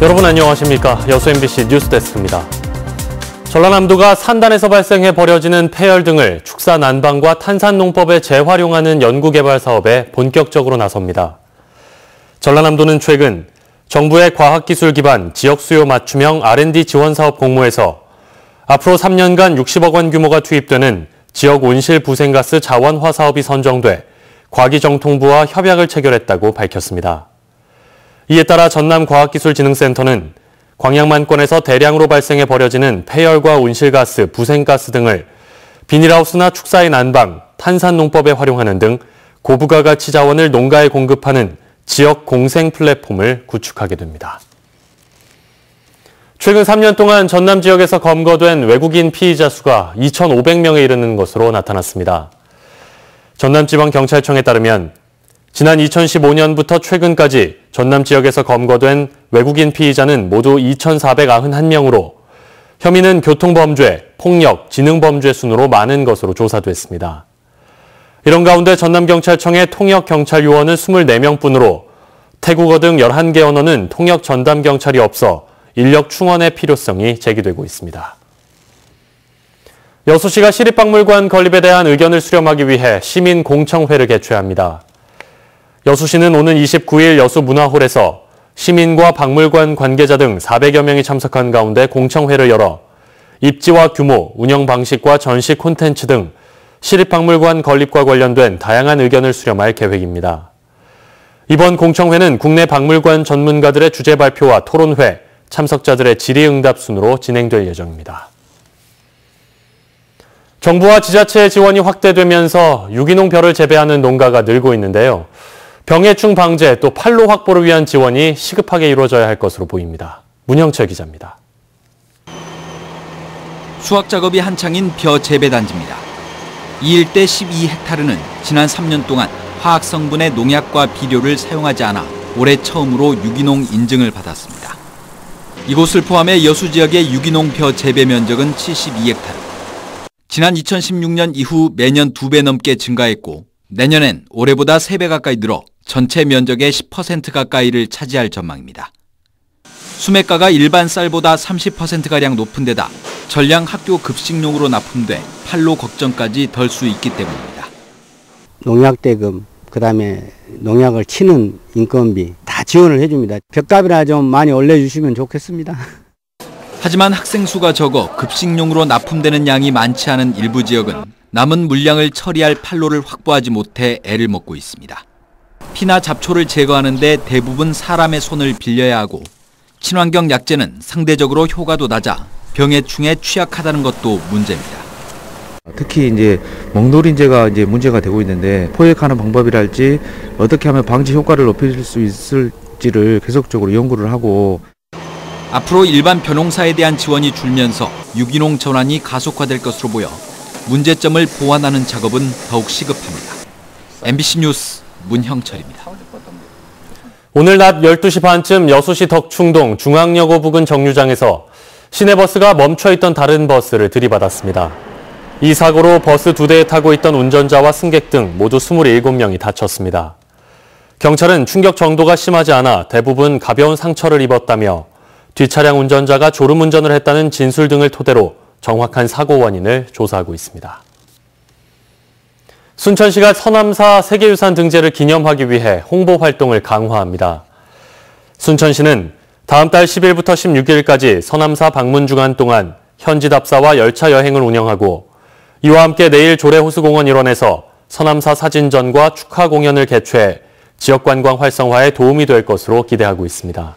여러분 안녕하십니까? 여수 MBC 뉴스데스크입니다. 전라남도가 산단에서 발생해 버려지는 폐열 등을 축사 난방과 탄산농법에 재활용하는 연구개발 사업에 본격적으로 나섭니다. 전라남도는 최근 정부의 과학기술 기반 지역 수요 맞춤형 R&D 지원 사업 공모에서 앞으로 3년간 60억 원 규모가 투입되는 지역 온실 부생가스 자원화 사업이 선정돼 과기정통부와 협약을 체결했다고 밝혔습니다. 이에 따라 전남과학기술진흥센터는 광양만권에서 대량으로 발생해 버려지는 폐열과 온실가스, 부생가스 등을 비닐하우스나 축사의 난방, 탄산농법에 활용하는 등 고부가가치 자원을 농가에 공급하는 지역 공생 플랫폼을 구축하게 됩니다. 최근 3년 동안 전남 지역에서 검거된 외국인 피의자 수가 2,500명에 이르는 것으로 나타났습니다. 전남지방경찰청에 따르면 지난 2015년부터 최근까지 전남 지역에서 검거된 외국인 피의자는 모두 2,491명으로 혐의는 교통범죄, 폭력, 지능범죄 순으로 많은 것으로 조사됐습니다. 이런 가운데 전남경찰청의 통역경찰 요원은 24명뿐으로 태국어 등 11개 언어는 통역 전담경찰이 없어 인력 충원의 필요성이 제기되고 있습니다. 여수시가 시립박물관 건립에 대한 의견을 수렴하기 위해 시민공청회를 개최합니다. 여수시는 오는 29일 여수문화홀에서 시민과 박물관 관계자 등 400여 명이 참석한 가운데 공청회를 열어 입지와 규모, 운영 방식과 전시 콘텐츠 등 시립박물관 건립과 관련된 다양한 의견을 수렴할 계획입니다. 이번 공청회는 국내 박물관 전문가들의 주제 발표와 토론회, 참석자들의 질의응답 순으로 진행될 예정입니다. 정부와 지자체의 지원이 확대되면서 유기농 벼를 재배하는 농가가 늘고 있는데요. 병해충 방제 또 판로 확보를 위한 지원이 시급하게 이루어져야 할 것으로 보입니다. 문형철 기자입니다. 수확 작업이 한창인 벼 재배 단지입니다. 이 일대 12헥타르는 지난 3년 동안 화학 성분의 농약과 비료를 사용하지 않아 올해 처음으로 유기농 인증을 받았습니다. 이곳을 포함해 여수 지역의 유기농 벼 재배 면적은 72헥타르. 지난 2016년 이후 매년 2배 넘게 증가했고 내년엔 올해보다 3배 가까이 늘어 전체 면적의 10% 가까이를 차지할 전망입니다. 수매가가 일반 쌀보다 30%가량 높은 데다 전량 학교 급식용으로 납품돼 판로 걱정까지 덜 수 있기 때문입니다. 농약대금, 그다음에 농약을 치는 인건비 다 지원을 해줍니다. 벽값이나 좀 많이 올려주시면 좋겠습니다. 하지만 학생 수가 적어 급식용으로 납품되는 양이 많지 않은 일부 지역은 남은 물량을 처리할 판로를 확보하지 못해 애를 먹고 있습니다. 피나 잡초를 제거하는 데 대부분 사람의 손을 빌려야 하고 친환경 약재는 상대적으로 효과도 낮아 병해충에 취약하다는 것도 문제입니다. 특히 이제 먹노린재가 문제가 되고 있는데 포획하는 방법이랄지 어떻게 하면 방지 효과를 높일 수 있을지를 계속적으로 연구를 하고 앞으로 일반 벼농사에 대한 지원이 줄면서 유기농 전환이 가속화될 것으로 보여 문제점을 보완하는 작업은 더욱 시급합니다. MBC 뉴스 문형철입니다. 오늘 낮 12시 반쯤 여수시 덕충동 중앙여고 부근 정류장에서 시내버스가 멈춰있던 다른 버스를 들이받았습니다. 이 사고로 버스 2대에 타고 있던 운전자와 승객 등 모두 27명이 다쳤습니다. 경찰은 충격 정도가 심하지 않아 대부분 가벼운 상처를 입었다며 뒷차량 운전자가 졸음운전을 했다는 진술 등을 토대로 정확한 사고 원인을 조사하고 있습니다. 순천시가 서남사 세계유산 등재를 기념하기 위해 홍보 활동을 강화합니다. 순천시는 다음 달 10일부터 16일까지 서남사 방문 주간 동안 현지 답사와 열차 여행을 운영하고 이와 함께 내일 조례호수공원 일원에서 서남사 사진전과 축하 공연을 개최해 지역관광 활성화에 도움이 될 것으로 기대하고 있습니다.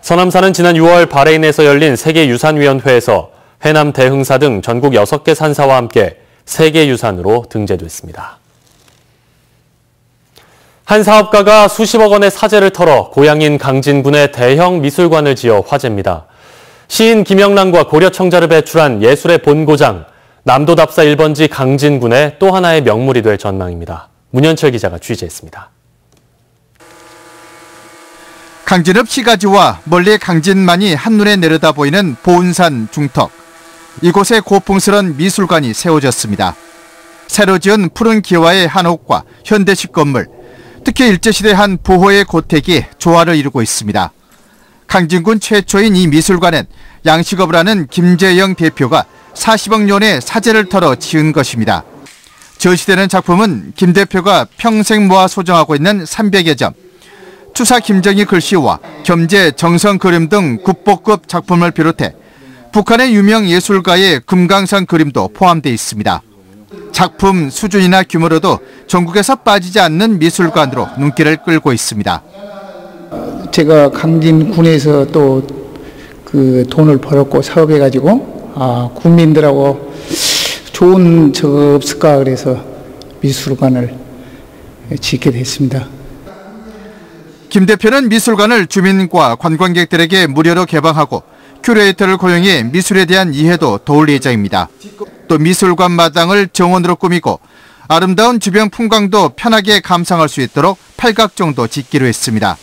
서남사는 지난 6월 바레인에서 열린 세계유산위원회에서 해남 대흥사 등 전국 6개 산사와 함께 세계유산으로 등재됐습니다. 한 사업가가 수십억 원의 사재를 털어 고향인 강진군에 대형 미술관을 지어 화제입니다. 시인 김영란과 고려청자를 배출한 예술의 본고장, 남도답사 1번지 강진군의 또 하나의 명물이 될 전망입니다. 문현철 기자가 취재했습니다. 강진읍 시가지와 멀리 강진만이 한눈에 내려다 보이는 보은산 중턱. 이곳에 고풍스런 미술관이 세워졌습니다. 새로 지은 푸른 기와의 한옥과 현대식 건물, 특히 일제시대 한 부호의 고택이 조화를 이루고 있습니다. 강진군 최초인 이 미술관은 양식업을 하는 김재영 대표가 40억 년의 사재를 털어 지은 것입니다. 전시되는 작품은 김 대표가 평생 모아 소장하고 있는 300여 점, 추사 김정희 글씨와 겸재 정성 그림 등 국보급 작품을 비롯해 북한의 유명 예술가의 금강산 그림도 포함되어 있습니다. 작품 수준이나 규모로도 전국에서 빠지지 않는 미술관으로 눈길을 끌고 있습니다. 제가 강진군에서 또 그 돈을 벌었고 사업해가지고 국민들하고 좋은 저 없을까 그래서 미술관을 짓게 됐습니다. 김 대표는 미술관을 주민과 관광객들에게 무료로 개방하고 큐레이터를 고용해 미술에 대한 이해도 도울 예정입니다. 또 미술관 마당을 정원으로 꾸미고 아름다운 주변 풍광도 편하게 감상할 수 있도록 팔각정도 짓기로 했습니다.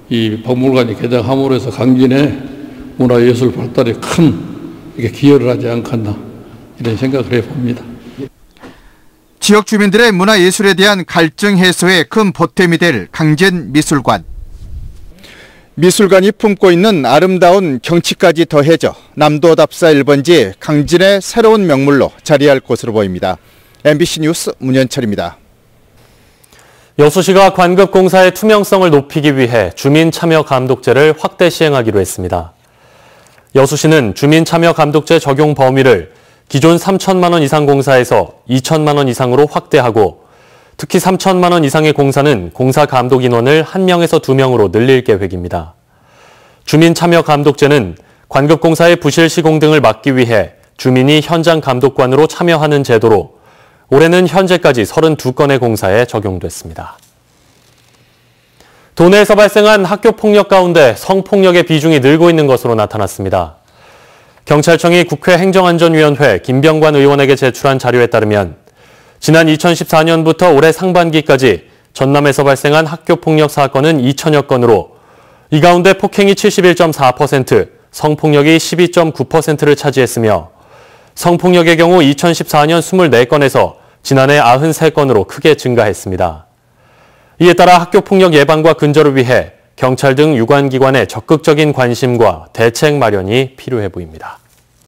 이 박물관이 개장함으로 해서 강진의 문화예술 발달에 큰 기여를 하지 않겠나 이런 생각을 해봅니다. 지역 주민들의 문화예술에 대한 갈증 해소에 큰 보탬이 될 강진 미술관. 미술관이 품고 있는 아름다운 경치까지 더해져 남도답사 1번지 강진의 새로운 명물로 자리할 것으로 보입니다. MBC 뉴스 문현철입니다. 여수시가 관급공사의 투명성을 높이기 위해 주민참여감독제를 확대 시행하기로 했습니다. 여수시는 주민참여감독제 적용 범위를 기존 3천만 원 이상 공사에서 2천만 원 이상으로 확대하고 특히 3천만 원 이상의 공사는 공사 감독 인원을 1명에서 2명으로 늘릴 계획입니다. 주민참여감독제는 관급공사의 부실 시공 등을 막기 위해 주민이 현장 감독관으로 참여하는 제도로 올해는 현재까지 32건의 공사에 적용됐습니다. 도내에서 발생한 학교폭력 가운데 성폭력의 비중이 늘고 있는 것으로 나타났습니다. 경찰청이 국회 행정안전위원회 김병관 의원에게 제출한 자료에 따르면 지난 2014년부터 올해 상반기까지 전남에서 발생한 학교폭력 사건은 2천여 건으로 이 가운데 폭행이 71.4%, 성폭력이 12.9%를 차지했으며 성폭력의 경우 2014년 24건에서 지난해 93건으로 크게 증가했습니다. 이에 따라 학교폭력 예방과 근절을 위해 경찰 등 유관기관의 적극적인 관심과 대책 마련이 필요해 보입니다.